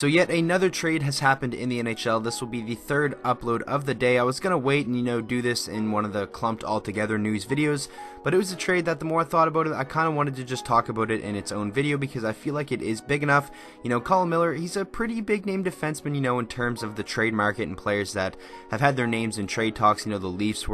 So yet another trade has happened in the NHL. This will be the third upload of the day. I was going to wait and, do this in one of the clumped all together news videos, but it was a trade that the more I thought about it, I kind of wanted to just talk about it in its own video because I feel like it is big enough. Colin Miller, he's a pretty big name defenseman, in terms of the trade market and players that have had their names in trade talks. The Leafs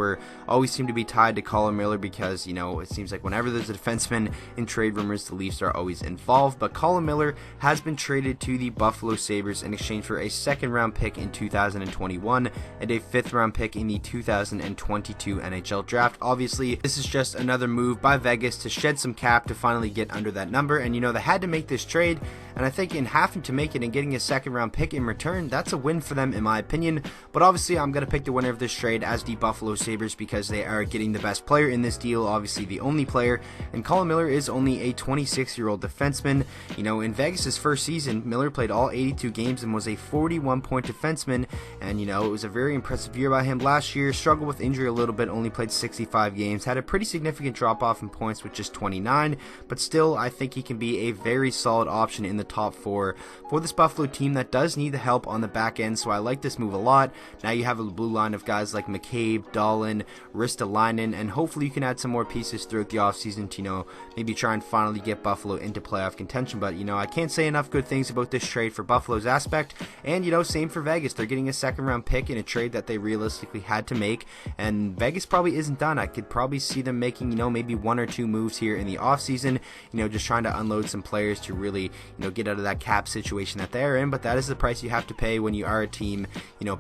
always seem to be tied to Colin Miller because, it seems like whenever there's a defenseman in trade rumors, the Leafs are always involved. But Colin Miller has been traded to the Buffalo Sabres in exchange for a second-round pick in 2021 and a fifth-round pick in the 2022 NHL Draft. Obviously, this is just another move by Vegas to shed some cap to finally get under that number, and they had to make this trade, and I think in having to make it and getting a second-round pick in return, that's a win for them in my opinion. But obviously, I'm going to pick the winner of this trade as the Buffalo Sabres because they are getting the best player in this deal, obviously the only player, and Colin Miller is only a 26-year-old defenseman. In Vegas' first season, Miller played all 82 games and was a 41-point defenseman, and it was a very impressive year by him last year. Struggled with injury a little bit, only played 65 games, had a pretty significant drop off in points with just 29, but still I think he can be a very solid option in the top four for this Buffalo team that does need the help on the back end, so I like this move a lot. Now you have a blue line of guys like McCabe, Dahlin, Ristolainen, and hopefully you can add some more pieces throughout the offseason to maybe try and finally get Buffalo into playoff contention. But I can't say enough good things about this trade for Buffalo's aspect, and same for Vegas. They're getting a second round pick in a trade that they realistically had to make, and Vegas probably isn't done. I could probably see them making maybe one or two moves here in the offseason, just trying to unload some players to really get out of that cap situation that they're in. But that is the price you have to pay when you are a team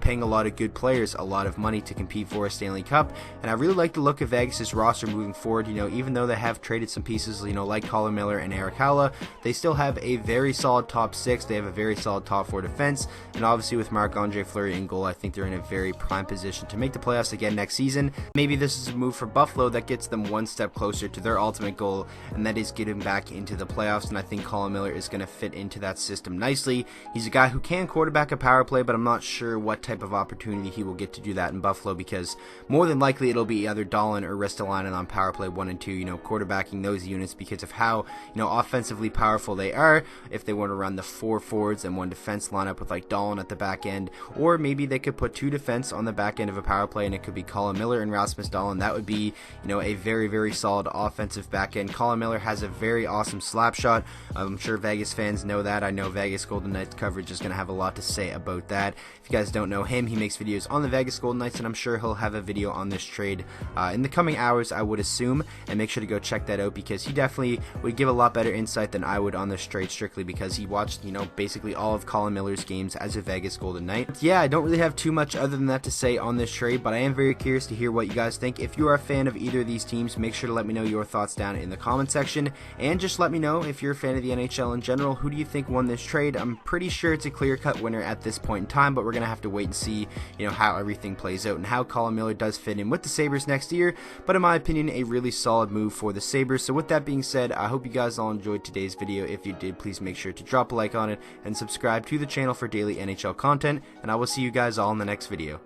paying a lot of good players a lot of money to compete for a Stanley Cup. And I really like the look of Vegas' roster moving forward. Even though they have traded some pieces like Colin Miller and Eric Halla, they still have a very solid top six. They have a very solid top four defense, and obviously with Marc-Andre Fleury in goal, I think they're in a very prime position to make the playoffs again next season. Maybe this is a move for Buffalo that gets them one step closer to their ultimate goal, and that is getting back into the playoffs, and I think Colin Miller is going to fit into that system nicely. He's a guy who can quarterback a power play, but I'm not sure what type of opportunity he will get to do that in Buffalo, because more than likely it'll be either Dahlin or Ristolainen on power play 1 and 2, quarterbacking those units because of how, offensively powerful they are. If they want to run the 4 forwards and 1 defense lineup with like Dahlin at the back end, or maybe they could put 2 defense on the back end of a power play and it could be Colin Miller and Rasmus Dahlin. That would be, a very, very solid offensive back end. Colin Miller has a very awesome slap shot. I'm sure Vegas fans know that. I know Vegas Golden Knights coverage is going to have a lot to say about that. If you guys don't know him, he makes videos on the Vegas Golden Knights, and I'm sure he'll have a video on this trade in the coming hours, I would assume, and make sure to go check that out because he definitely would give a lot better insight than I would on this trade, strictly because he watched, basically all of Colin Miller's games as a Vegas Golden Knight. But yeah, I don't really have too much other than that to say on this trade, but I am very curious to hear what you guys think. If you are a fan of either of these teams, make sure to let me know your thoughts down in the comment section, and just let me know if you're a fan of the NHL in general. Who do you think won this trade? I'm pretty sure it's a clear-cut winner at this point in time, but we're gonna have to wait and see, how everything plays out and how Colin Miller does fit in with the Sabres next year. But in my opinion, a really solid move for the Sabres. So with that being said, I hope you guys all enjoyed today's video. If you did, please make sure to drop a like on it and subscribe to the channel for daily NHL content, and I will see you guys all in the next video.